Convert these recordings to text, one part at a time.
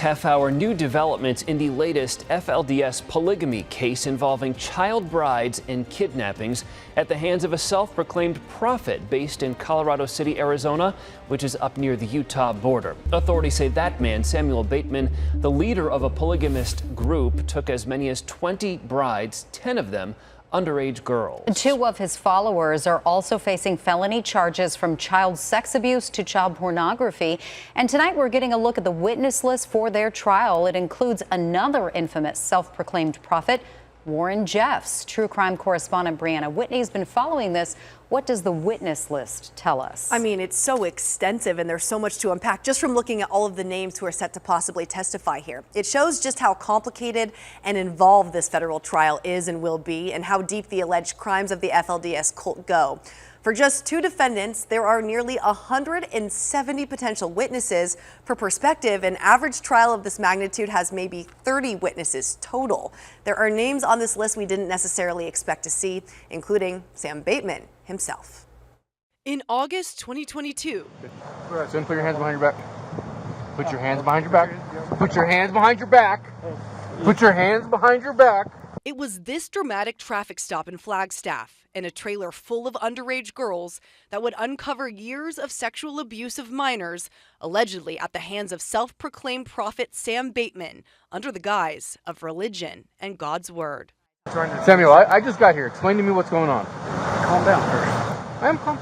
Half-hour new developments in the latest FLDS polygamy case involving child brides and kidnappings at the hands of a self-proclaimed prophet based in Colorado City, Arizona, which is up near the Utah border. Authorities say that man, Samuel Bateman, the leader of a polygamist group, took as many as 20 brides, 10 of them underage girls. 2 of his followers are also facing felony charges from child sex abuse to child pornography. And tonight we're getting a look at the witness list for their trial. It includes another infamous self-proclaimed prophet, Warren Jeffs. True crime correspondent Brianna Whitney's been following this. What does the witness list tell us? I mean, it's so extensive and there's so much to unpack just from looking at all of the names who are set to possibly testify here. It shows just how complicated and involved this federal trial is and will be, and how deep the alleged crimes of the FLDS cult go. For just 2 defendants, there are nearly 170 potential witnesses. For perspective, an average trial of this magnitude has maybe 30 witnesses total. There are names on this list we didn't necessarily expect to see, including Sam Bateman himself. In August 2022. All right, son, put your hands behind your back. Put your hands behind your back. Put your hands behind your back. Put your hands behind your back. It was this dramatic traffic stop in Flagstaff in a trailer full of underage girls that would uncover years of sexual abuse of minors, allegedly at the hands of self-proclaimed prophet Sam Bateman, under the guise of religion and God's word. Samuel, I just got here. Explain to me what's going on. Calm down first. I am calm.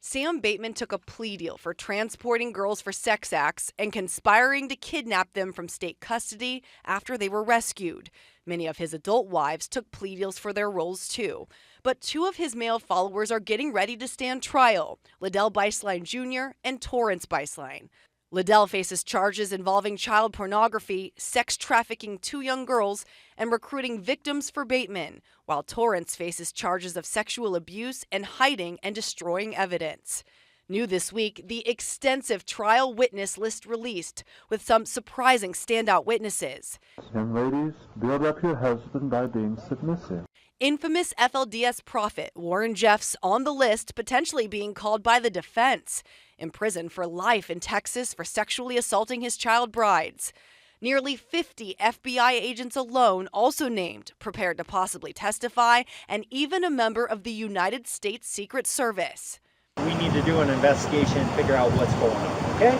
Sam Bateman took a plea deal for transporting girls for sex acts and conspiring to kidnap them from state custody after they were rescued. Many of his adult wives took plea deals for their roles too. But 2 of his male followers are getting ready to stand trial, Liddell Beislein Jr. and Torrance Beislein. Liddell faces charges involving child pornography, sex trafficking 2 young girls, and recruiting victims for Bateman, while Torrance faces charges of sexual abuse and hiding and destroying evidence. New this week, the extensive trial witness list released, with some surprising standout witnesses. Young ladies, build up your husband by being submissive. Infamous FLDS prophet Warren Jeffs on the list, potentially being called by the defense. Imprisoned for life in Texas for sexually assaulting his child brides. Nearly 50 FBI agents alone also named, prepared to possibly testify, and even a member of the United States Secret Service. We need to do an investigation and figure out what's going on, okay?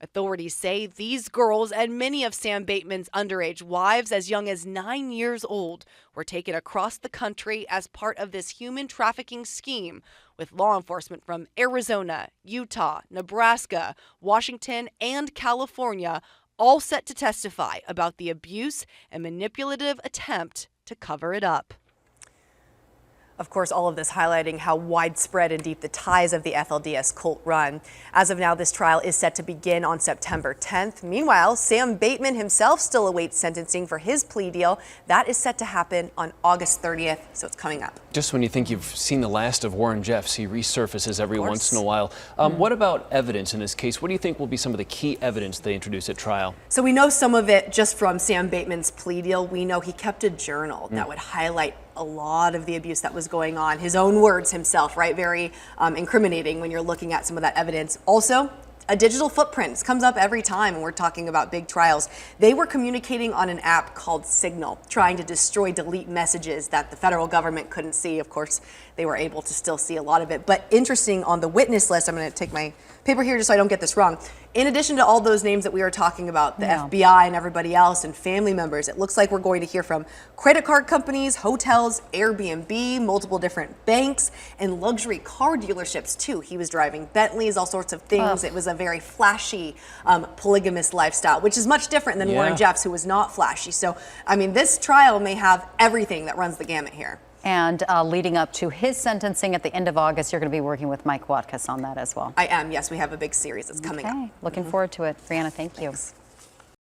Authorities say these girls and many of Sam Bateman's underage wives as young as 9 years old were taken across the country as part of this human trafficking scheme, with law enforcement from Arizona, Utah, Nebraska, Washington, and California all set to testify about the abuse and manipulative attempt to cover it up. Of course, all of this highlighting how widespread and deep the ties of the FLDS cult run. As of now, this trial is set to begin on September 10th. Meanwhile, Sam Bateman himself still awaits sentencing for his plea deal. That is set to happen on August 30th, so it's coming up. Just when you think you've seen the last of Warren Jeffs, he resurfaces every once in a while. What about evidence in this case? What do you think will be some of the key evidence they introduce at trial? So we know some of it just from Sam Bateman's plea deal. We know he kept a journal that would highlight a lot of the abuse that was going on. His own words himself, right? Very incriminating when you're looking at some of that evidence. Also, a digital footprint. This comes up every time when we're talking about big trials. They were communicating on an app called Signal, trying to destroy, delete messages that the federal government couldn't see. Of course, they were able to still see a lot of it. But interesting, on the witness list, I'm going to take my paper here just so I don't get this wrong. In addition to all those names that we were talking about, the FBI and everybody else and family members, it looks like we're going to hear from credit card companies, hotels, Airbnb, multiple different banks, and luxury car dealerships too. He was driving Bentleys, all sorts of things. It was a very flashy polygamous lifestyle, which is much different than Warren Jeffs, who was not flashy. So, I mean, this trial may have everything that runs the gamut here. And leading up to his sentencing at the end of August, you're going to be working with Mike Watkus on that as well. I am, yes. We have a big series that's coming up. Looking forward to it. Brianna, thank you.